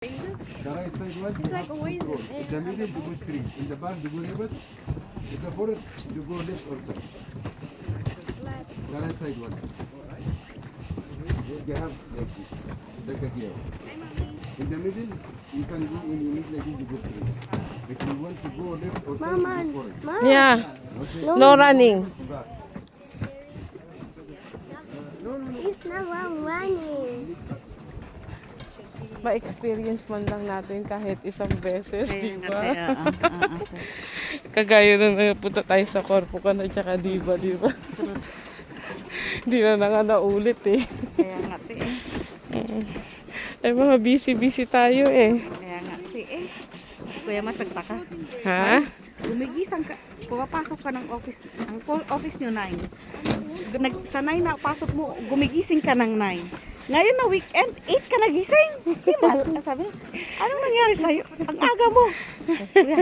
The right side one, It's like always go. In the middle, you go straight. In the back, you go left. In the front, you go left also. The right side one. You have like this. Like a here. In the middle, you can go when you need like this, you go straight. If you want to go left or right, Mama, you go forward. Mama. Yeah, Okay? no running. Back. It's not running. Ma-experience man lang natin kahit isang beses, di ba? Kaya, Kagaya na napunta tayo sa Corpocan at saka Diba, di ba? Di na nga naulit eh. Kaya nga, te, eh. Ay mga busy-busy tayo eh. Kaya nga, te, eh. Kuya, masagtaka. Ha? Gumigisang ka, pumapasok ka ng office, ang office nyo 9. Sa 9 na pasok mo, gumigising ka ng 9. Ngayon na weekend, 8 ka nagising. Himal. Sabi niya, anong nangyari sa'yo? Ang aga mo. Kuya,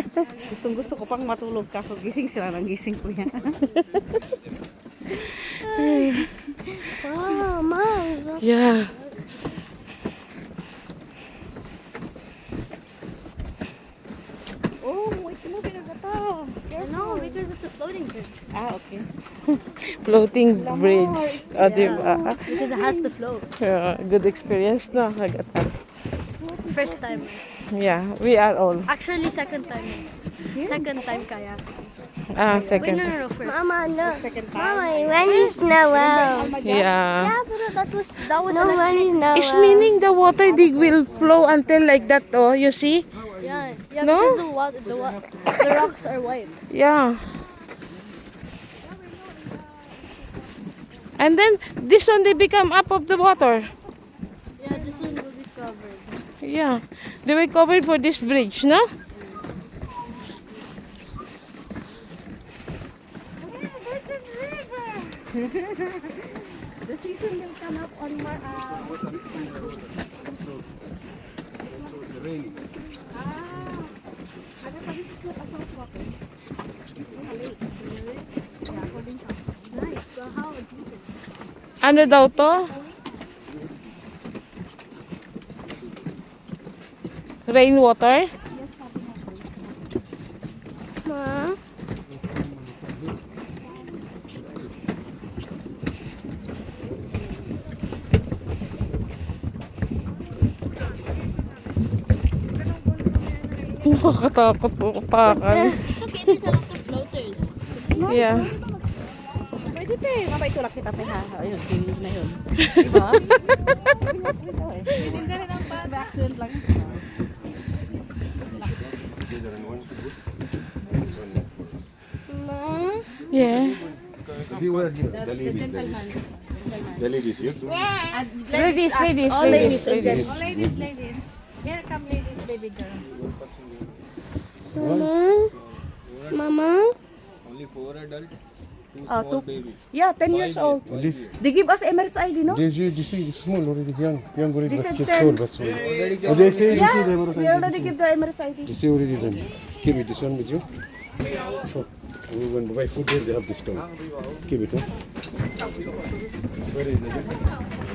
gusto ko pang matulog ka. So, gising sila ng gising, kuya. Oh, Mom. Yeah. Oh, it's moving na to. No, because it's a floating bridge. Ah, okay. Floating bridge. O, di ba? Because it has to float. Yeah, good experience na. Kagatan. First time. Yeah, we are all. Actually, second time. Second time kaya. Ah, Wait, second. no, first. Mama, no. Mama, when is Yeah. Yeah, but that was no when is now. It's meaning the water dig will flow until like that, oh, you see? Yeah, yeah, No? because the rocks are white. Yeah. And then this one they become up of the water. Yeah, this one will be covered. Yeah. They were covered for this bridge, no? The season will come up on The raining. Nice. So how deep? Ano daw to? Rainwater? Ma? Nakakatakot po kapakan. It's okay, there's a lot of floaters. Yeah. Pwede, te. Mabay tulak kita, te, ha? Ayun, kinig na yun. Diba? Kinig na rin ang pa. May accident lang. Together and one should go. This one. Ma? Yeah. Beware here. The ladies. The ladies here. Ladies, ladies, All ladies and ladies. gents. Ladies. Here come ladies, baby girl. Mama? Mama? Only 4 adult, 2 Ah, small two- baby. Yeah, 10 years old. This. They give us Emirates ID, no? They see it's small already, young already. This But is just 10. small, but small. Oh, they say this is Yeah, the we already give the Emirates ID. You see already done. Keep it, this one with you. Sure. When we buy food there, they have discount. Keep it, huh? Where is the jacket?